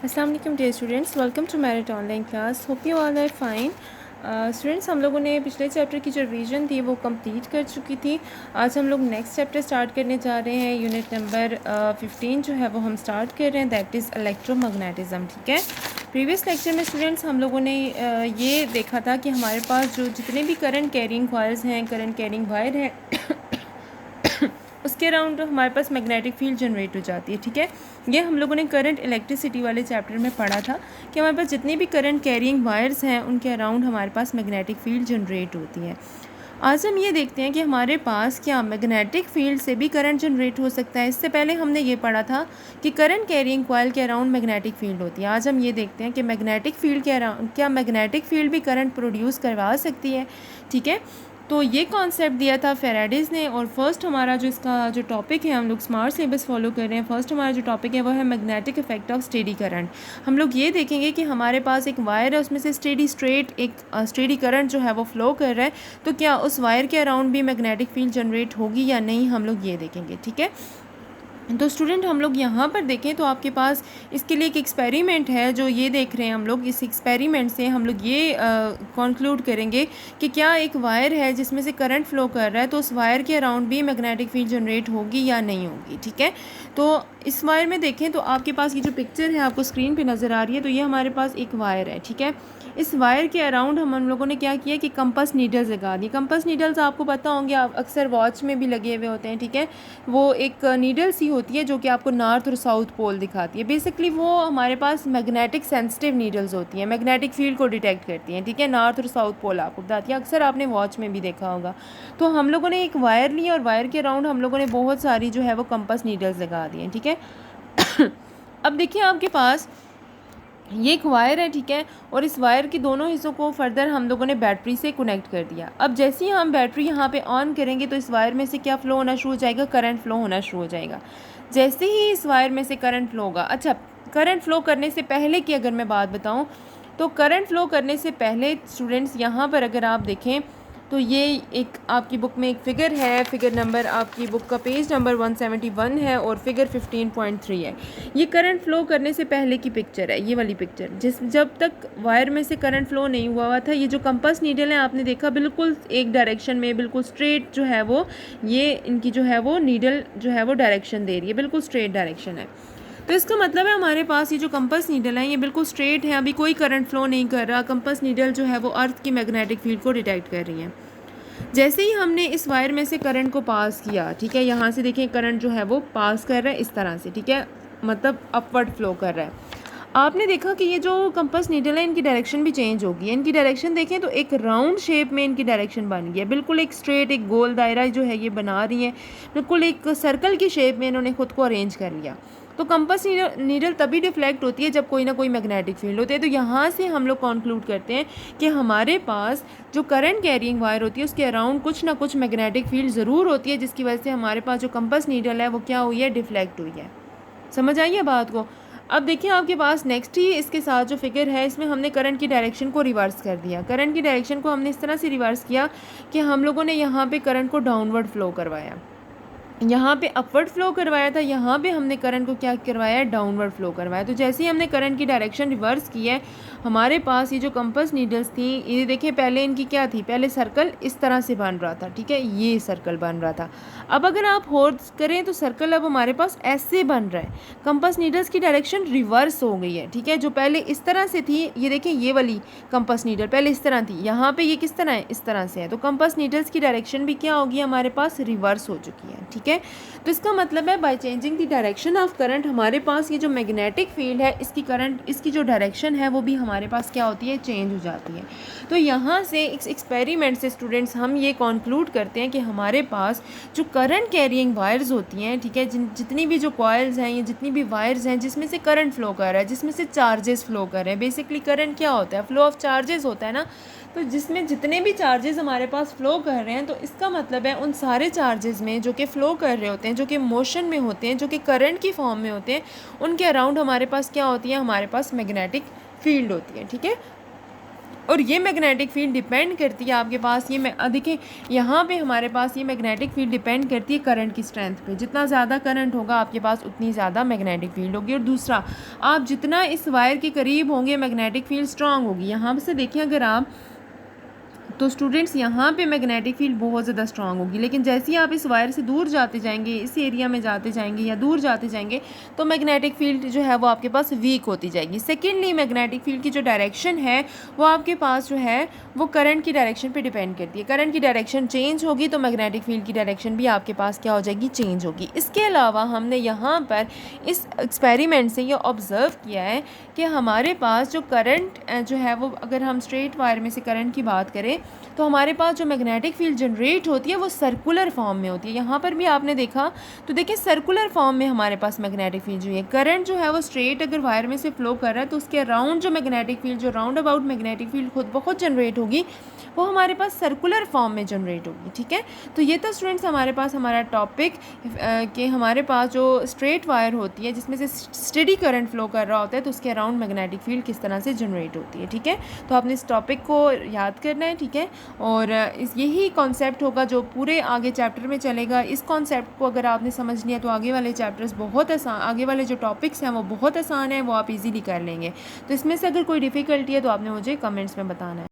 अस्सलाम वालेकुम dear students, welcome to merit online class. Hope you all are fine. Students, हम लोगों ने पिछले चैप्टर की जो रिवीजन थी वो कंप्लीट कर चुकी थी। आज हम लोग नेक्स्ट चैप्टर स्टार्ट करने जा रहे हैं। यूनिट नंबर 15 जो है वो हम स्टार्ट कर रहे हैं, दैट इज़ इलेक्ट्रोमैग्नेटिज्म। ठीक है, प्रीवियस लेक्चर में स्टूडेंट्स हम लोगों ने ये देखा था कि हमारे पास जो जितने भी करंट कैरिंग कॉइल्स हैं, करंट कैरिंग वायर हैं उसके अराउंड हमारे पास मैग्नेटिक फील्ड जनरेट हो जाती है। ठीक है, ये हम लोगों ने करंट इलेक्ट्रिसिटी वाले चैप्टर में पढ़ा था कि हमारे पास जितने भी करंट कैरिंग वायर्स हैं उनके अराउंड हमारे पास मैग्नेटिक फील्ड जनरेट होती है। आज हम ये देखते हैं कि हमारे पास क्या मैग्नेटिक फील्ड से भी करंट जनरेट हो सकता है। इससे पहले हमने ये पढ़ा था कि करंट कैरिंग कॉइल के अराउंड मैग्नेटिक फील्ड होती है। आज हम ये देखते हैं कि मैग्नेटिक फील्ड के अराउंड क्या मैग्नेटिक फील्ड भी करंट प्रोड्यूस करवा सकती है। ठीक है, तो ये कॉन्सेप्ट दिया था फेराडेज ने। और फर्स्ट हमारा जो इसका जो टॉपिक है, हम लोग स्मार्ट सिलेबस फॉलो कर रहे हैं। फर्स्ट हमारा जो टॉपिक है वो है magnetic effect of steady current. हम लोग ये देखेंगे कि हमारे पास एक वायर है, उसमें से एक स्टेडी करंट जो है वो फ्लो कर रहा है, तो क्या उस वायर के अराउंड भी मैग्नेटिक फील्ड जनरेट होगी या नहीं, हम लोग ये देखेंगे। ठीक है, तो स्टूडेंट हम लोग यहाँ पर देखें तो आपके पास इसके लिए एक एक्सपेरिमेंट है जो ये देख रहे हैं हम लोग। इस एक्सपेरिमेंट से हम लोग ये कंक्लूड करेंगे कि क्या एक वायर है जिसमें से करंट फ्लो कर रहा है, तो उस वायर के अराउंड भी मैग्नेटिक फील्ड जनरेट होगी या नहीं होगी। ठीक है, तो इस वायर में देखें तो आपके पास ये जो पिक्चर है आपको स्क्रीन पे नज़र आ रही है, तो ये हमारे पास एक वायर है। ठीक है, इस वायर के अराउंड हम लोगों ने क्या किया कि कंपास नीडल्स लगा दी। कंपास नीडल्स आपको पता होंगे, आप अक्सर वॉच में भी लगे हुए होते हैं। ठीक है, वो एक नीडल सी होती है जो कि आपको नॉर्थ और साउथ पोल दिखाती है। बेसिकली वो हमारे पास मैग्नेटिक सेंसिटिव नीडल्स होती हैं, मैग्नेटिक फील्ड को डिटेक्ट करती हैं। ठीक है, नॉर्थ और साउथ पोल आपको बताती है, अक्सर आपने वॉच में भी देखा होगा। तो हम लोगों ने एक वायर लिया और वायर के अराउंड हम लोगों ने बहुत सारी जो है वो कंपास नीडल्स लगा दी हैं। ठीक है, अब देखिए आपके पास ये एक वायर है। ठीक है, और इस वायर के दोनों हिस्सों को फर्दर हम लोगों ने बैटरी से कनेक्ट कर दिया। अब जैसे ही हम बैटरी यहाँ पे ऑन करेंगे तो इस वायर में से क्या फ़्लो होना शुरू हो जाएगा, करंट फ्लो होना शुरू हो जाएगा। जैसे ही इस वायर में से करंट फ्लो होगा, अच्छा करंट फ्लो करने से पहले की अगर मैं बात बताऊँ तो करंट फ्लो करने से पहले स्टूडेंट्स यहाँ पर अगर आप देखें तो ये एक आपकी बुक में एक फ़िगर है, फ़िगर नंबर आपकी बुक का पेज नंबर 171 है और फिगर 15.3 है। ये करंट फ़्लो करने से पहले की पिक्चर है, ये वाली पिक्चर। जब तक वायर में से करंट फ़्लो नहीं हुआ था, ये जो कंपास नीडल है आपने देखा बिल्कुल एक डायरेक्शन में, बिल्कुल स्ट्रेट जो है वो ये इनकी जो है वो नीडल जो है वो डायरेक्शन दे रही है, बिल्कुल स्ट्रेट डायरेक्शन है। तो इसका मतलब है हमारे पास ये जो कंपास नीडल है ये बिल्कुल स्ट्रेट है, अभी कोई करंट फ्लो नहीं कर रहा। कंपास नीडल जो है वो अर्थ की मैग्नेटिक फील्ड को डिटेक्ट कर रही है। जैसे ही हमने इस वायर में से करंट को पास किया, ठीक है, यहाँ से देखें करंट जो है वो पास कर रहा है इस तरह से। ठीक है, मतलब अपवर्ड फ्लो कर रहा है। आपने देखा कि ये जो कंपास नीडल है इनकी डायरेक्शन भी चेंज हो गई है। इनकी डायरेक्शन देखें तो एक राउंड शेप में इनकी डायरेक्शन बन गई है, बिल्कुल एक स्ट्रेट एक गोल दायरा जो है ये बना रही है, बिल्कुल एक सर्कल की शेप में इन्होंने खुद को अरेंज कर लिया। तो कंपास नीडल तभी डिफ्लेक्ट होती है जब कोई ना कोई मैग्नेटिक फील्ड होती है। तो यहाँ से हम लोग कंक्लूड करते हैं कि हमारे पास जो करंट कैरिंग वायर होती है उसके अराउंड कुछ ना कुछ मैग्नेटिक फील्ड ज़रूर होती है, जिसकी वजह से हमारे पास जो कंपास नीडल है वो क्या हुई है, डिफ्लेक्ट हुई है। समझ आइए बात को। अब देखिए आपके पास नेक्स्ट ही इसके साथ जो फिगर है इसमें हमने करंट की डायरेक्शन को रिवर्स कर दिया। करंट की डायरेक्शन को हमने इस तरह से रिवर्स किया कि हम लोगों ने यहाँ पे करंट को डाउनवर्ड फ्लो करवाया, यहाँ पे अपवर्ड फ्लो करवाया था, यहाँ पे हमने करंट को क्या करवाया, डाउनवर्ड फ्लो करवाया। तो जैसे ही हमने करंट की डायरेक्शन रिवर्स की है, हमारे पास ये जो कंपास नीडल्स थी ये देखिए पहले इनकी क्या थी, पहले सर्कल इस तरह से बन रहा था। ठीक है, ये सर्कल बन रहा था। अब अगर आप होल्ड करें तो सर्कल अब हमारे पास ऐसे बन रहा है, कंपास नीडल्स की डायरेक्शन रिवर्स हो गई है। ठीक है, जो पहले इस तरह से थी, ये देखें ये वाली कंपास नीडल पहले इस तरह थी, यहाँ पे ये किस तरह है, इस तरह से है। तो कंपास नीडल्स की डायरेक्शन भी क्या होगी, हमारे पास रिवर्स हो चुकी है। ठीक है, तो इसका मतलब है by changing the direction of current हमारे पास ये जो मैग्नेटिक फील्ड है इसकी जो डायरेक्शन है वो भी हमारे पास क्या होती है, चेंज हो जाती है। तो यहाँ से इस एक्सपेरिमेंट से स्टूडेंट्स हम ये कंक्लूड करते हैं कि हमारे पास जो करंट कैरिंग वायर्स होती हैं, ठीक है, जितनी भी जो कॉइल्स हैं, ये जितनी भी वायर्स हैं जिसमें से करंट फ्लो कर रहा है, जिसमें से चार्जेस फ्लो कर रहे हैं। बेसिकली करंट क्या होता है, फ्लो ऑफ चार्जेस होता है ना। तो जिसमें जितने भी चार्जेस हमारे पास फ़्लो कर रहे हैं, तो इसका मतलब है उन सारे चार्जेस में जो कि फ़्लो कर रहे होते हैं, जो कि मोशन में होते हैं, जो कि करंट की फॉर्म में होते हैं, उनके अराउंड हमारे पास क्या होती है, हमारे पास मैग्नेटिक फील्ड होती है। ठीक है, और ये मैग्नेटिक फील्ड डिपेंड करती है आपके पास, ये देखिए यहाँ पे हमारे पास ये मैग्नेटिक फील्ड डिपेंड करती है करंट की स्ट्रेंथ पे। जितना ज़्यादा करंट होगा आपके पास उतनी ज़्यादा मैग्नेटिक फील्ड होगी। और दूसरा, आप जितना इस वायर के करीब होंगे मैग्नेटिक फील्ड स्ट्रांग होगी। यहाँ से देखिए अगर आप तो स्टूडेंट्स यहाँ पे मैग्नेटिक फील्ड बहुत ज़्यादा स्ट्रांग होगी, लेकिन जैसे ही आप इस वायर से दूर जाते जाएंगे, इस एरिया में जाते जाएंगे या दूर जाते जाएंगे, तो मैग्नेटिक फील्ड जो है वो आपके पास वीक होती जाएगी। सेकेंडली, मैग्नेटिक फील्ड की जो डायरेक्शन है वो आपके पास जो है वो करंट की डायरेक्शन पे डिपेंड करती है। करंट की डायरेक्शन चेंज होगी तो मैग्नेटिक फील्ड की डायरेक्शन भी आपके पास क्या हो जाएगी, चेंज होगी। इसके अलावा हमने यहाँ पर इस एक्सपेरिमेंट से ये ऑब्ज़र्व किया है कि हमारे पास जो करंट जो है वो, अगर हम स्ट्रेट वायर में से करंट की बात करें तो हमारे पास जो मैग्नेटिक फील्ड जनरेट होती है वो सर्कुलर फॉर्म में होती है। यहाँ पर भी आपने देखा तो देखिए सर्कुलर फॉर्म में हमारे पास मैग्नेटिक फील्ड जो है, करंट जो है वो स्ट्रेट अगर वायर में से फ्लो कर रहा है तो उसके अराउंड जो मैग्नेटिक फील्ड, जो राउंड अबाउट मैग्नेटिक फील्ड खुद ब खुद जनरेट होगी, वो हमारे पास सर्कुलर फॉर्म में जनरेट होगी। ठीक है, तो ये तो स्टूडेंट्स हमारे पास हमारा टॉपिक कि हमारे पास जो स्ट्रेट वायर होती है जिसमें से स्टेडी करंट फ्लो कर रहा होता है तो उसके अराउंड मैग्नेटिक फील्ड किस तरह से जनरेट होती है। ठीक है, तो आपने इस टॉपिक को याद करना है। ठीक है, और यही कॉन्सेप्ट होगा जो पूरे आगे चैप्टर में चलेगा। इस कॉन्सेप्ट को अगर आपने समझ लिया तो आगे वाले चैप्टर्स बहुत आसान, आगे वाले जो टॉपिक्स हैं वो बहुत आसान है, वो आप इजीली कर लेंगे। तो इसमें से अगर कोई डिफ़िकल्टी है तो आपने मुझे कमेंट्स में बताना है।